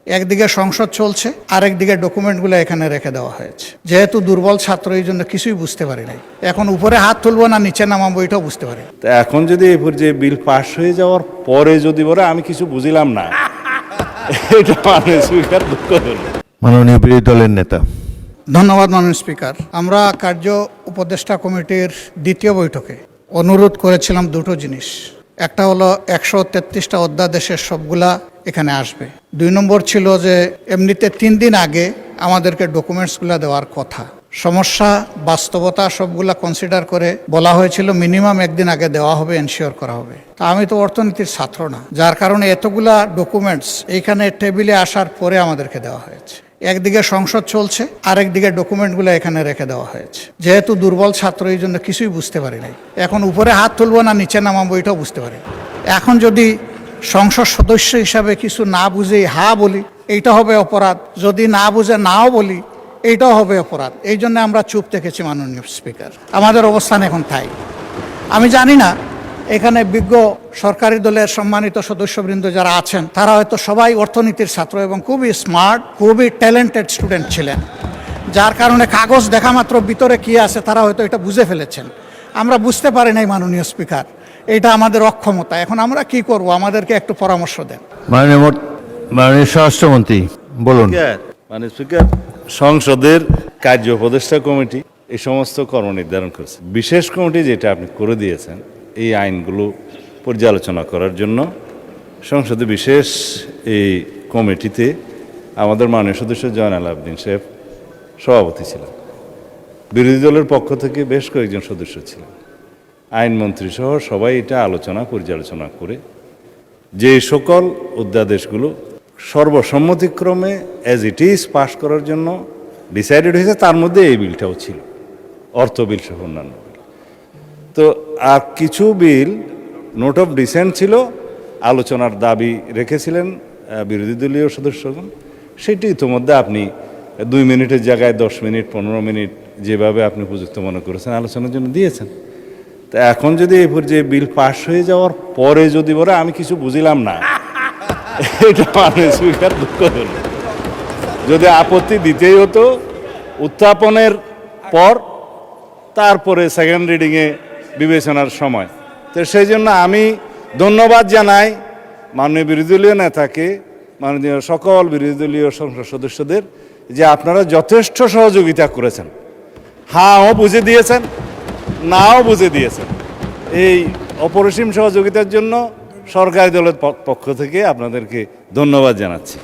একদিকে সংসদ চলছে, আরেকদিকে ডকুমেন্টগুলো এখানে রেখে দেওয়া হয়েছে। যেহেতু দুর্বল ছাত্র, এই জন্য কিছুই বুঝতে পারি নাই। এখন উপরে হাত তুলবো না নিচে নামাবো এটাও বুঝতে পারি। তা এখন যদি এই যে বিল পাস হয়ে যাওয়ার পরে যদি বলে আমি কিছু বুঝিলাম না, এটা মাননীয় স্পিকার দুঃখ হল। মাননীয় বিরোধী দলের নেতা। ধন্যবাদ মাননীয় স্পিকার। আমরা কার্য উপদেষ্টা কমিটির দ্বিতীয় বৈঠকে অনুরোধ করেছিলাম দুটো জিনিস। একটা হলো 133টা অধ্যাদেশের সবগুলা এখানে আসবে। 2 নম্বর ছিল যে এমনিতে 3 দিন আগে আমাদেরকে ডকুমেন্টসগুলো দেওয়ার কথা। সমস্যা বাস্তবতা সবগুলা কনসিডার করে বলা হয়েছিল মিনিমাম 1 দিন আগে দেওয়া হবে, এনশিওর করা হবে। তা আমি তো অর্থনীতির ছাত্র না, যার কারণে এতগুলা ডকুমেন্টস এইখানে টেবিলে আসার পরে আমাদেরকে দেওয়া হয়েছে। একদিকে সংসদ চলছে, আরেকদিকে ডকুমেন্টগুলো এখানে রেখে দেওয়া হয়েছে। যেহেতু দুর্বল ছাত্র, এই জন্য কিছুই বুঝতে পারি নাই। এখন উপরে হাত তুলবো না নিচে নামাবো এটাও বুঝতে পারি। এখন যদি সংসদ সদস্য হিসাবে কিছু না বুঝেই হা বলি, এইটা হবে অপরাধ। যদি না বুঝে নাও বলি, এইটাও হবে অপরাধ। এই জন্য আমরা চুপ থেকেছি মাননীয় স্পিকার। আমাদের অবস্থান এখন তাই। আমি জানি না এখানে বিজ্ঞ সরকারি দলের সম্মানিত সদস্যবৃন্দ যারা আছেন, তারা হয়তো সবাই অর্থনীতির ছাত্র এবং খুবই স্মার্ট, খুবই ট্যালেন্টেড স্টুডেন্ট ছিলেন, যার কারণে কাগজ দেখা মাত্র ভিতরে কি আছে তারা হয়তো এটা বুঝে ফেলেছেন। আমরা বুঝতে পারি নাই মাননীয় স্পিকার, এটা আমাদের অক্ষমতা। এখন আমরা কি করব, আমাদেরকে একটু পরামর্শ দেন। মাননীয় স্বরাষ্ট্রমন্ত্রী বলুন। মানে স্পিকার, সংসদের কার্য উপদেষ্টা কমিটি এই সমস্ত কর্ম নির্ধারণ করেছে। বিশেষ কমিটি যেটা আপনি করে দিয়েছেন এই আইনগুলো পর্যালোচনা করার জন্য, সংসদে বিশেষ এই কমিটিতে আমাদের মাননীয় সদস্য জয়নাল আবেদিন সাহেব সভাপতি ছিলেন। বিরোধী দলের পক্ষ থেকে বেশ কয়েকজন সদস্য ছিলেন, আইনমন্ত্রী সহ সবাই এটা পর্যালোচনা করে যে সকল অধ্যাদেশগুলো সর্বসম্মতিক্রমে অ্যাজ ইট ইজ পাস করার জন্য ডিসাইডেড হয়েছে, তার মধ্যে এই বিলটাও ছিল, অর্থ বিল সহ অন্যান্য বিল। তো আর কিছু বিল নোট অফ ডিসেন্ট ছিল, আলোচনার দাবি রেখেছিলেন বিরোধী দলীয় সদস্যগণ। সেটি ইতিমধ্যে আপনি 2 মিনিটের জায়গায় 10 মিনিট 15 মিনিট যেভাবে আপনি উপযুক্ত মনে করেছেন আলোচনার জন্য দিয়েছেন। তা এখন যদি এই যে বিল পাস হয়ে যাওয়ার পরে যদি বলে আমি কিছু বুঝিলাম না, এটা মাননীয় স্পিকার দুঃখ হল। যদি আপত্তি দিতেই হতো উত্থাপনের পর, তারপরে সেকেন্ড রিডিংয়ে বিবেচনার সময়। তো সেই জন্য আমি ধন্যবাদ জানাই মাননীয় বিরোধী দলীয় নেতাকে, মাননীয় সকল বিরোধী দলীয় সংসদ সদস্যদের, যে আপনারা যথেষ্ট সহযোগিতা করেছেন। হাও বুঝে দিয়েছেন, নাও বুঝে দিয়েছেন। এই অপরিসীম সহযোগিতার জন্য সরকারি দলের পক্ষ থেকে আপনাদেরকে ধন্যবাদ জানাচ্ছি।